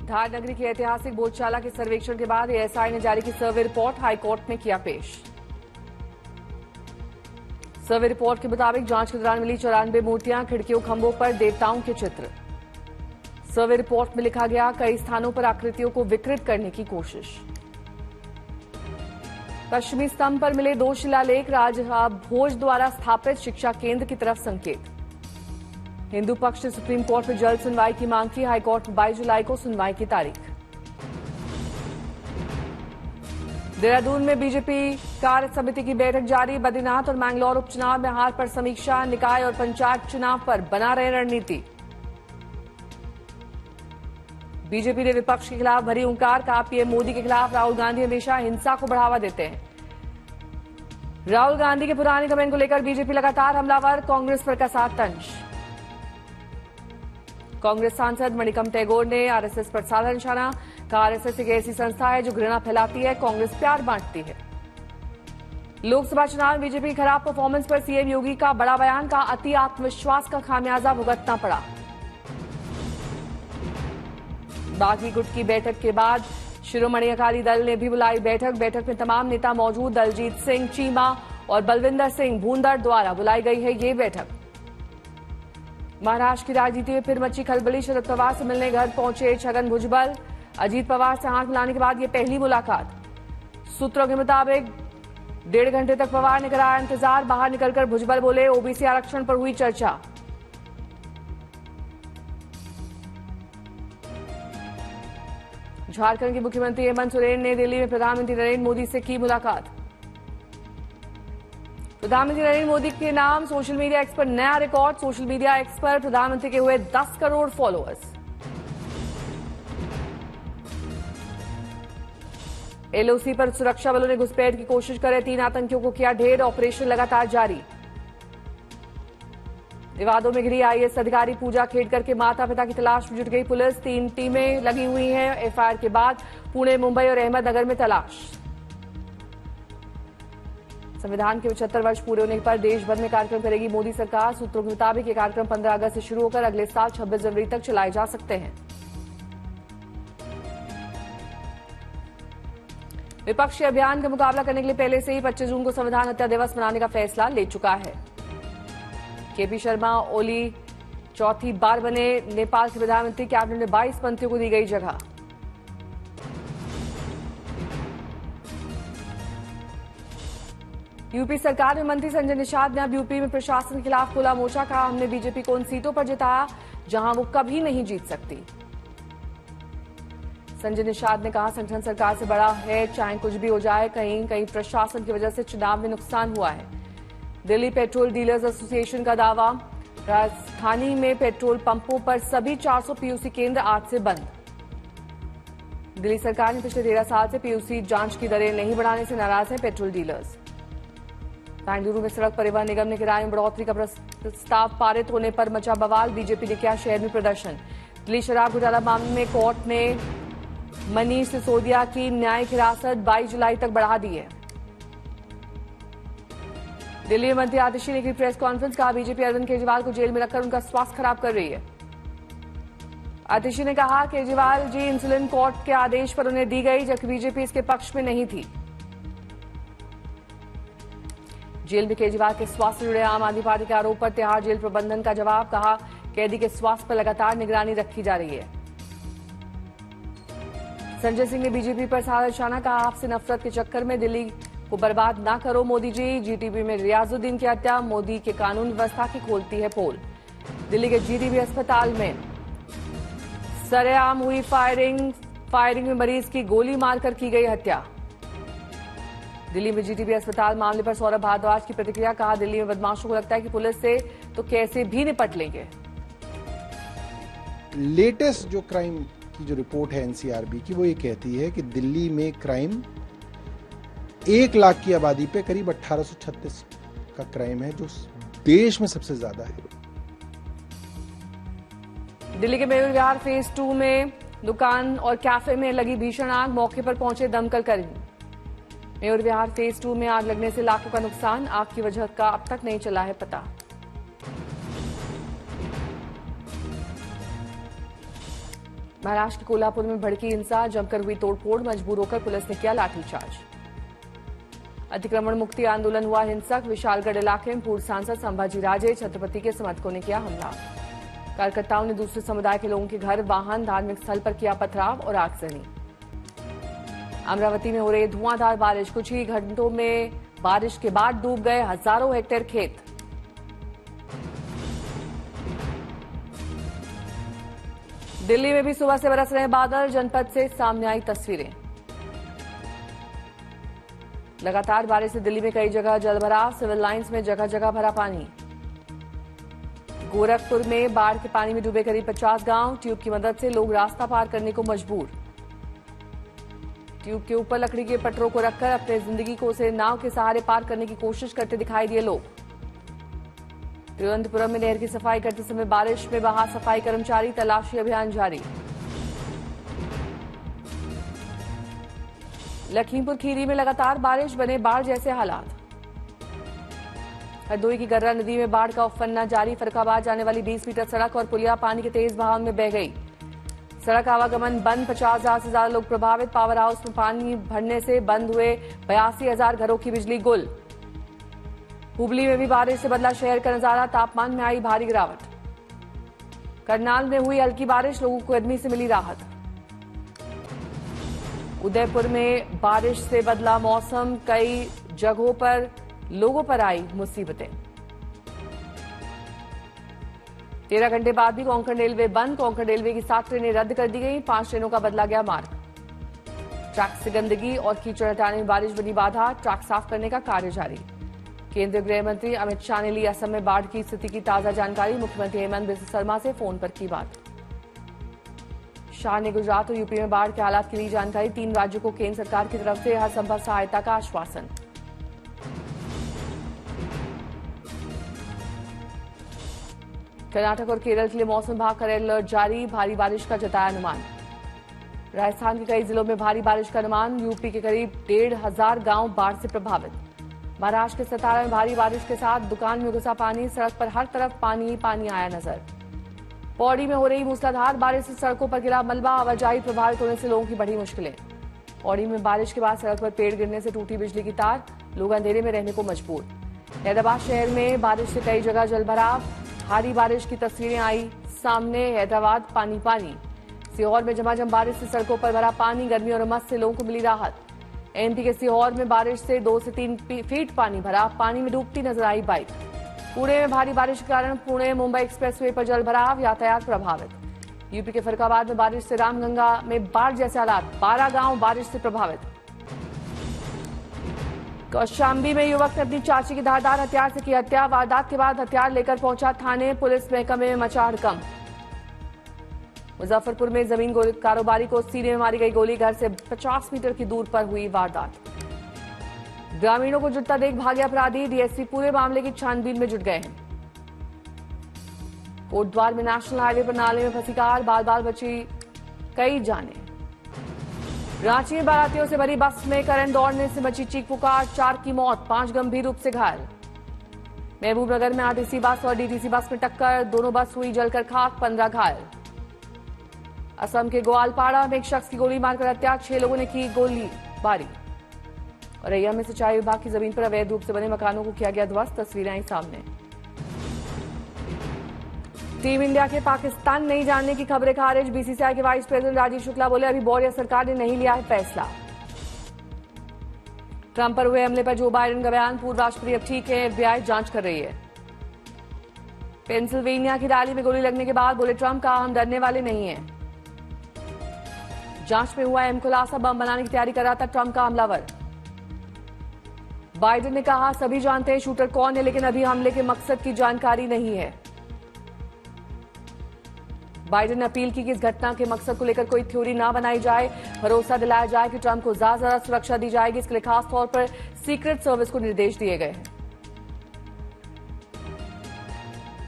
धार नगरी की ऐतिहासिक बोधशाला के सर्वेक्षण के बाद एएसआई ने जारी की सर्वे रिपोर्ट, हाईकोर्ट में किया पेश। सर्वे रिपोर्ट के मुताबिक जांच के दौरान मिली 94 मूर्तियां, खिड़कियों खंभों पर देवताओं के चित्र। सर्वे रिपोर्ट में लिखा गया, कई स्थानों पर आकृतियों को विकृत करने की कोशिश। पश्चिमी स्तंभ पर मिले 2 शिलालेख, राजा भोज द्वारा स्थापित शिक्षा केंद्र की तरफ संकेत। हिंदू पक्ष ने सुप्रीम कोर्ट में जल्द सुनवाई की मांग की, हाईकोर्ट में 22 जुलाई को सुनवाई की तारीख। देहरादून में बीजेपी कार्य समिति की बैठक जारी, बद्रीनाथ और मैंगलोर उपचुनाव में हार पर समीक्षा, निकाय और पंचायत चुनाव पर बना रहे रणनीति। बीजेपी ने विपक्ष के खिलाफ भरी हुंकार, कहा पीएम मोदी के खिलाफ राहुल गांधी हमेशा हिंसा को बढ़ावा देते हैं। राहुल गांधी के पुराने कमेंट को लेकर बीजेपी लगातार हमलावर, कांग्रेस पर कसा तंज। कांग्रेस सांसद मणिकम टैगोर ने आरएसएस पर साधा निशाना, कहा आरएसएस एक ऐसी संस्था है जो घृणा फैलाती है, कांग्रेस प्यार बांटती है। लोकसभा चुनाव में बीजेपी की खराब परफॉर्मेंस पर सीएम योगी का बड़ा बयान, कहा अति आत्मविश्वास का खामियाजा भुगतना पड़ा। बागी गुट की बैठक के बाद शिरोमणि अकाली दल ने भी बुलाई बैठक में तमाम नेता मौजूद। दलजीत सिंह चीमा और बलविंदर सिंह भूंदर द्वारा बुलाई गई है ये बैठक। महाराष्ट्र की राजनीति में फिर मची खलबली, शरद पवार से मिलने घर पहुंचे छगन भुजबल। अजीत पवार से हाथ मिलाने के बाद ये पहली मुलाकात। सूत्रों के मुताबिक 1.5 घंटे तक पवार ने कराया इंतजार, बाहर निकलकर भुजबल बोले ओबीसी आरक्षण पर हुई चर्चा। झारखंड के मुख्यमंत्री हेमंत सोरेन ने दिल्ली में प्रधानमंत्री नरेंद्र मोदी से की मुलाकात। प्रधानमंत्री नरेंद्र मोदी के नाम सोशल मीडिया एक्स पर नया रिकॉर्ड, सोशल मीडिया एक्स पर प्रधानमंत्री के हुए 10 करोड़ फॉलोअर्स। एलओसी पर सुरक्षा बलों ने घुसपैठ की कोशिश करे, 3 आतंकियों को किया ढेर, ऑपरेशन लगातार जारी। विवादों में घिरी आईएएस अधिकारी पूजा खेड़कर के माता पिता की तलाश में जुट गई पुलिस, 3 टीमें लगी हुई हैं। एफआईआर के बाद पुणे, मुंबई और अहमदनगर में तलाश। संविधान के 75 वर्ष पूरे होने पर देश भर में कार्यक्रम करेगी मोदी सरकार। सूत्रों के मुताबिक ये कार्यक्रम 15 अगस्त से शुरू होकर अगले साल 26 जनवरी तक चलाए जा सकते हैं। विपक्षी अभियान का मुकाबला करने के लिए पहले से ही 25 जून को संविधान हत्या दिवस मनाने का फैसला ले चुका है। केपी शर्मा ओली चौथी बार बने नेपाल के प्रधानमंत्री, कैबिनेट में 22 मंत्रियों को दी गई जगह। यूपी सरकार में मंत्री संजय निषाद ने अब यूपी में प्रशासन के खिलाफ खुला मोर्चा, कहा हमने बीजेपी को उन सीटों पर जिताया जहां वो कभी नहीं जीत सकती। संजय निषाद ने कहा संगठन सरकार से बड़ा है, चाहे कुछ भी हो जाए, कहीं कहीं प्रशासन की वजह से चुनाव में नुकसान हुआ है। दिल्ली पेट्रोल डीलर्स एसोसिएशन का दावा, राजधानी में पेट्रोल पंपों पर सभी 400 पीयूसी केंद्र आज से बंद। दिल्ली सरकार ने पिछले 13 साल से पीयूसी जांच की दरें नहीं बढ़ाने से नाराज हैं पेट्रोल डीलर्स। बेंगलुरु में सड़क परिवहन निगम ने किराए में बढ़ोतरी का प्रस्ताव पारित होने पर मचा बवाल, बीजेपी ने किया शहर में प्रदर्शन। दिल्ली शराब घोटाला मामले में कोर्ट ने मनीष सिसोदिया की न्यायिक हिरासत 22 जुलाई तक बढ़ा दी है। दिल्ली में मंत्री आतिशी ने की प्रेस कॉन्फ्रेंस, कहा बीजेपी अरविंद केजरीवाल को जेल में रखकर उनका स्वास्थ्य खराब कर रही है। आतिशी ने कहा केजरीवाल जी इंसुलिन कोर्ट के आदेश पर उन्हें दी गई, जबकि बीजेपी इसके पक्ष में नहीं थी। जेल में केजरीवाल के स्वास्थ्य से जुड़े आम आदमी पार्टी के आरोप पर तिहाड़ जेल प्रबंधन का जवाब, कहा कैदी के स्वास्थ्य पर लगातार निगरानी रखी जा रही है। संजय सिंह ने बीजेपी पर साधा निशाना, कहा आपसे नफरत के चक्कर में दिल्ली को बर्बाद ना करो मोदी जी। जीटीबी में रियाजुद्दीन की हत्या मोदी के कानून व्यवस्था की खोलती है पोल। दिल्ली के जीटीबी अस्पताल में सरेआम हुई फायरिंग में मरीज की गोली मारकर की गई हत्या। दिल्ली में जीटीबी अस्पताल मामले पर सौरभ भारद्वाज की प्रतिक्रिया, कहा दिल्ली में बदमाशों को लगता है कि पुलिस से तो कैसे भी निपट लेंगे। लेटेस्ट जो क्राइम की जो रिपोर्ट है एनसीआरबी की, वो ये कहती है कि दिल्ली में क्राइम 1 लाख की आबादी पे करीब 1836 का क्राइम है, जो देश में सबसे ज्यादा है। दिल्ली के मेयर विहार फेज 2 में दुकान और कैफे में लगी भीषण आग, मौके पर पहुंचे दमकल कर्मी। मेयर विहार फेज 2 में आग लगने से लाखों का नुकसान, आग की वजह का अब तक नहीं चला है पता। महाराष्ट्र के कोल्हापुर में भड़की हिंसा, जमकर हुई तोड़फोड़, मजबूर होकर पुलिस ने किया लाठीचार्ज। अतिक्रमण मुक्ति आंदोलन हुआ हिंसक, विशालगढ़ इलाके में पूर्व सांसद संभाजी राजे छत्रपति के समर्थकों ने किया हमला। कार्यकर्ताओं ने दूसरे समुदाय के लोगों के घर, वाहन, धार्मिक स्थल पर किया पथराव और आगजनी। अमरावती में हो रही धुआंधार बारिश, कुछ ही घंटों में बारिश के बाद डूब गए हजारों हेक्टेयर खेत। दिल्ली में भी सुबह से बरस रहे बादल, जनपद से सामने आई तस्वीरें। लगातार बारिश से दिल्ली में कई जगह जलभराव, सिविल लाइंस में जगह जगह भरा पानी। गोरखपुर में बाढ़ के पानी में डूबे करीब 50 गांव, ट्यूब की मदद से लोग रास्ता पार करने को मजबूर। ट्यूब के ऊपर लकड़ी के पटरों को रखकर अपने जिंदगी को उसे नाव के सहारे पार करने की कोशिश करते दिखाई दिए लोग। तिरुवनंतपुरम में नहर की सफाई करते समय बारिश में बहा सफाई कर्मचारी, तलाशी अभियान जारी। लखीमपुर खीरी में लगातार बारिश, बने बाढ़ जैसे हालात। हरदोई की गर्रा नदी में बाढ़ का उफन्ना जारी, फर्रुखाबाद जाने वाली 20 मीटर सड़क और पुलिया पानी के तेज बहाव में बह गई। सड़क आवागमन बंद, 50,000 से ज्यादा लोग प्रभावित। पावर हाउस में पानी भरने से बंद हुए 82,000 घरों की बिजली गुल। हुबली में भी बारिश से बदला शहर का नजारा, तापमान में आई भारी गिरावट। करनाल में हुई हल्की बारिश, लोगों को गर्मी से मिली राहत। उदयपुर में बारिश से बदला मौसम, कई जगहों पर लोगों पर आई मुसीबतें। 13 घंटे बाद भी कोंकण रेलवे बंद, कोंकण रेलवे की 7 ट्रेनें रद्द कर दी गई, 5 ट्रेनों का बदला गया मार्ग। ट्रैक से गंदगी और कीचड़ हटाने में बारिश बनी बाधा, ट्रैक साफ करने का कार्य जारी। केंद्रीय गृह मंत्री अमित शाह ने ली असम में बाढ़ की स्थिति की ताजा जानकारी, मुख्यमंत्री हेमंत बिस्वा शर्मा से फोन पर की बात। शाह ने गुजरात और यूपी में बाढ़ के हालात की ली जानकारी, 3 राज्यों को केंद्र सरकार की तरफ से हर संभव सहायता का आश्वासन। कर्नाटक और केरल के लिए मौसम विभाग का रेड अलर्ट जारी, भारी बारिश का जताया अनुमान। राजस्थान के कई जिलों में भारी बारिश का अनुमान, यूपी के करीब 1,500 गांव बाढ़ से प्रभावित। महाराष्ट्र के सतारा में भारी बारिश के साथ दुकान में घुसा पानी, सड़क पर हर तरफ पानी ही पानी आया नजर। पौड़ी में हो रही मूसलाधार बारिश से सड़कों पर गिरा मलबा, आवाजाही प्रभावित होने से लोगों की बढ़ी मुश्किलें। पौड़ी में बारिश के बाद सड़क पर पेड़ गिरने से टूटी बिजली की तार, लोग अंधेरे में रहने को मजबूर। हैदराबाद शहर में बारिश से कई जगह जलभराव, भारी बारिश की तस्वीरें आई सामने, हैदराबाद पानी पानी। सीहोर में झमाझम बारिश से सड़कों पर भरा पानी, गर्मी और उमस से लोगों को मिली राहत। एमपी के सीहोर में बारिश से 2 से 3 फीट पानी भरा, पानी में डूबती नजर आई बाइक। पुणे में भारी बारिश के कारण पुणे मुंबई एक्सप्रेसवे पर जलभराव, यातायात प्रभावित। यूपी के फर्रुखाबाद में बारिश से रामगंगा में बाढ़ जैसे हालात, 12 गांव बारिश से प्रभावित। कौशाम्बी में युवक ने अपनी चाची की धारदार हथियार से की हत्या, वारदात के बाद हथियार लेकर पहुंचा थाने, पुलिस महकमे में मचा हड़कंप। मुजफ्फरपुर में जमीन कारोबारी को सीने में मारी गई गोली, घर से 50 मीटर की दूर पर हुई वारदात। ग्रामीणों को जुटता देख भागे अपराधी, डीएसपी पूरे मामले की छानबीन में जुट गए हैं। कोटद्वार में नेशनल हाईवे पर नाले में फंसी कार, बाल बाल बची कई जाने। रांची में बारातियों से भरी बस में करंट दौड़ने से मची चीख पुकार, 4 की मौत, 5 गंभीर रूप से घायल। महबूबनगर में आरटीसी बस और डीटीसी बस में टक्कर, दोनों बस हुई जलकर खाक, 15 घायल। असम के ग्वालपाड़ा में एक शख्स की गोली मारकर हत्या, 6 लोगों ने की गोलीबारी। औरैया में सिंचाई विभाग की जमीन पर अवैध रूप से बने मकानों को किया गया ध्वस्त, तस्वीरें आई सामने। टीम इंडिया के पाकिस्तान नहीं जाने की खबरें खारिज, बीसीसीआई के वाइस प्रेसिडेंट राजीव शुक्ला बोले अभी बोर्ड या सरकार ने नहीं लिया है फैसला। ट्रंप पर हुए हमले पर जो बाइडेन का बयान, पूर्व राष्ट्रपति अब ठीक है, एफबीआई जांच कर रही है। पेंसिल्वेनिया की रैली में गोली लगने के बाद बोले ट्रंप का हम डरने वाले नहीं हैं। जांच में हुआ अहम खुलासा, बम बनाने की तैयारी कर रहा था ट्रंप का हमलावर। बाइडेन ने कहा सभी जानते हैं शूटर कौन है, लेकिन अभी हमले के मकसद की जानकारी नहीं है। बाइडेन ने अपील की कि इस घटना के मकसद को लेकर कोई थ्योरी ना बनाई जाए, भरोसा दिलाया जाए कि ट्रंप को ज्यादा सुरक्षा दी जाएगी। इसके लिए खास तौर पर सीक्रेट सर्विस को निर्देश दिए गए हैं।